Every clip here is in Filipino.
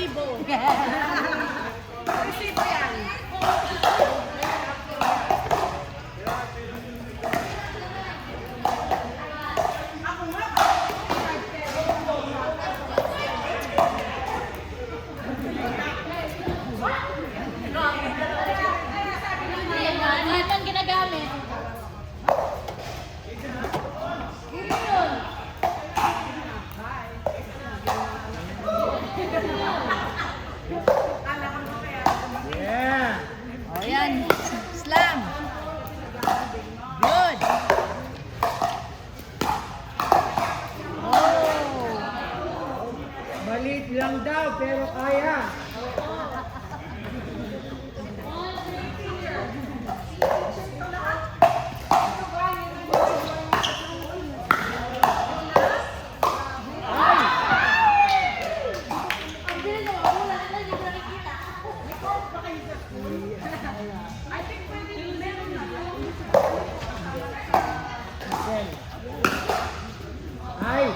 resibo. Resibo yan. Lahat ang ginagamit. Yeah. O yan. Slam. Good. Oh. Maliit lang daw, pero kaya. Ay!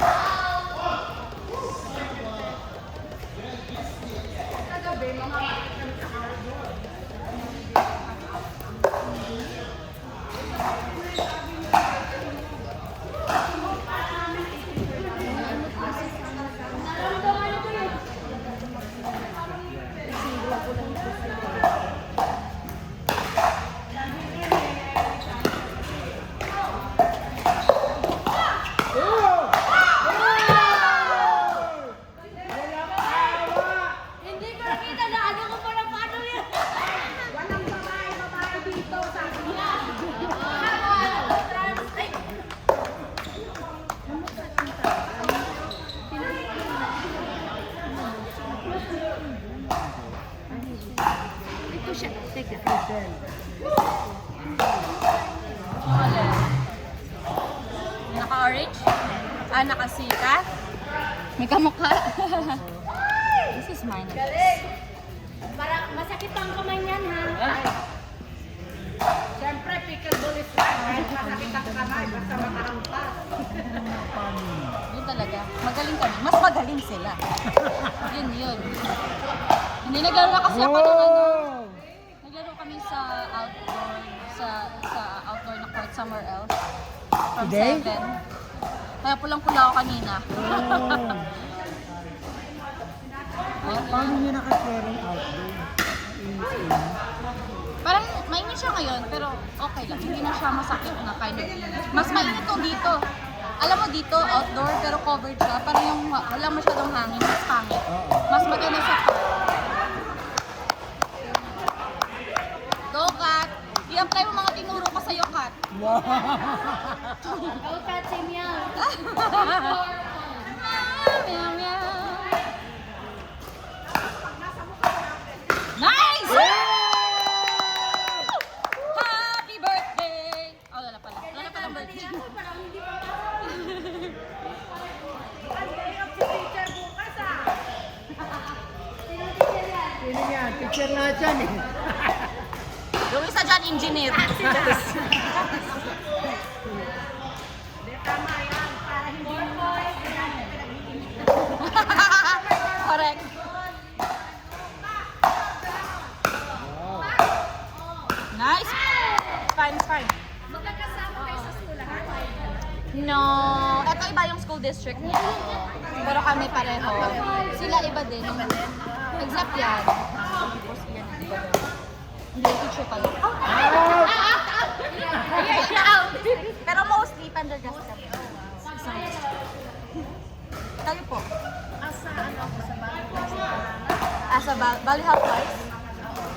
Hindi ko nakita na ano ko parang paano yan. Walang babae dito, sabi niya. Ito siya. Teka. Naka-orange? Ah, nakasika? May kamukha. This is mine. Parang masakit ang kamay niyan, ha? Siyempre, pickleball is fun. Kahit masakit ang kamay, basta makahampas. Yun talaga. Magaling kami. Mas magaling sila. Yun. Hindi naglaro na kasi ako ng ano. Oh! Naglaro kami sa outdoor, sa outdoor na court somewhere else. From Today? 7. Kaya pulang-pula ako kanina. Paano niyo naka-clearing out doon? Parang mainit siya ngayon, pero okay lang. Hindi na siya masakit na kind of init. Mas mainit to dito. Alam mo dito, outdoor, pero covered siya. Parang yung wala masyadong hangin, mas pangit. Mas maganda sa park. Go, Kat! I-apply mo mga tinuro ko sa'yo, Kat. Wow! Go, Kat, say meow. Meow, meow. Nice! Happy birthday! Oh, wala pala. Wala palang birthday. Sino yan? Picture lahat yan eh. Yung isa dyan, engineer. Tama yan. Para hindi mo Correct. Nice. Fine. magkakasama kayo sa skulahan. No. Ito iba yung school district niya. Pero kami pareho. Sila iba din. Except yan. Hindi, teacher pa yun. Pero mostly, Pendergast kami. Kayo po? Asa ano ako sa bahay. Sa Valley Health Wise?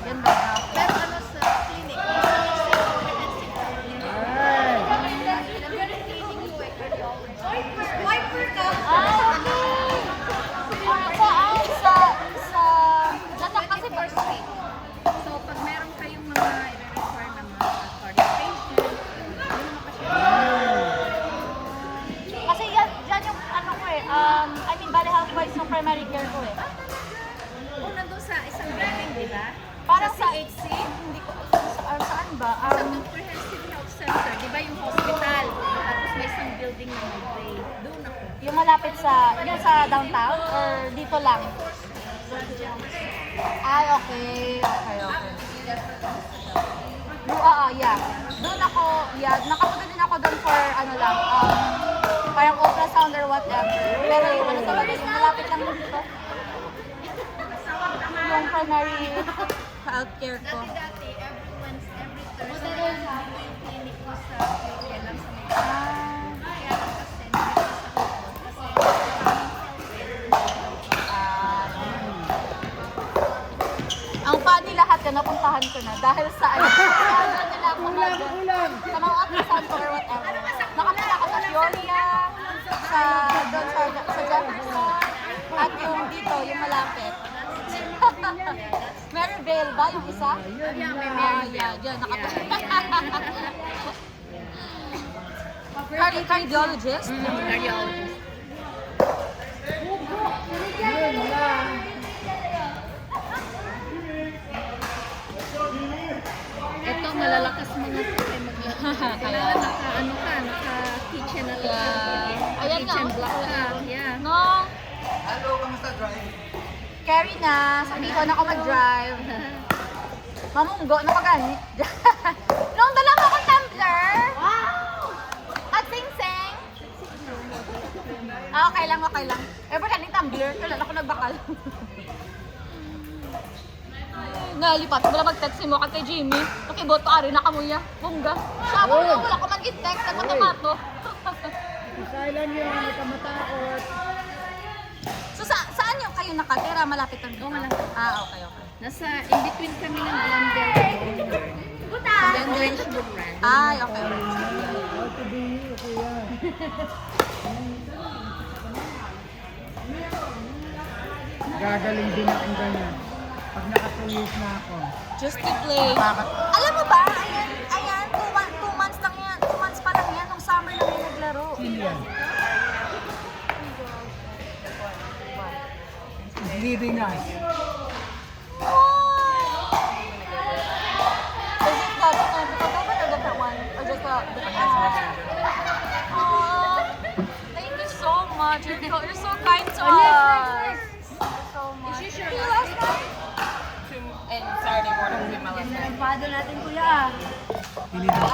Yan ba? Pero ano sa clinic? Ay! Wiper ka! Sa kasi first week. So, pag meron kayong mga i-require na mga cardiac patient, yun naman kasi. Kasi yan yung ano ko eh, I mean Valley Health Wise yung primary care ko eh. Kung nandun sa isang building, di ba? Para sa sa CHC, hindi ko, saan ba? sa Comprehensive Health Center, di ba yung hospital? Tapos may isang building na may grade. Doon ako. Yung malapit sa, yung sa downtown or dito lang? Ay, okay. Okay, okay. Yeah. Doon ako, nakapunta din ako doon for, parang ultrasound or whatever. Pero yung ano talaga, yung malapit lang dito. Yung primary healthcare ko. Dati, every Thursday, may clinic ko sa Quezon lang sa may kaya lang kasi Ang funny lahat ka, napuntahan ko na dahil sa ano nila ako Kulang. sa mga ultrasound ko or whatever. Nakapunta ako sa Peoria, doon sa Jefferson, at yung dito, yung malapit. Maryvale ba yung isa? Diyan, nakapunta. Cardiologist? cardiologist. Yun lang. Ito, malalakas mga tayo maglakad. Kailangan naka-kitchen na Ayan nga. kitchen block ka. Yeah. No? Hello, kamusta drive? Carry na, sa Bicol ako mag-drive. Mamunggo na pagani. Nung dala mo akong tumbler. Wow! At sing-sing. Okay lang, okay lang. Ever ka ni tumbler, kailan ako nagbakal. Nalipat mo na mag-text mo kay Jimmy. Nakiboto ari na kamuya. Bungga. Sabi mo, wala ko man i-text. Nagmatamato. Silent yun, nakamatakot. So saan yung kayo nakatira? Malapit lang dito? malapit. Okay, okay. Nasa in-between kami ng Glendale at Boulder. Then Orangewood Brand. Ay, okay. How to be you, kuya. Gagaling din akong ganyan. Pag nakatulis na ako. Just to play. Alam mo ba, ayan, 2 months lang yan. 2 months pa lang yan. Nung summer lang yung naglaro. Sino yan? He's leaving us. Is it the different or different one? Or just the different one? Aw, thank you so much. You're so kind to us. Thank you so much. Is this your last night? And Saturday morning will be my last night. Pado natin, kuya. Pili na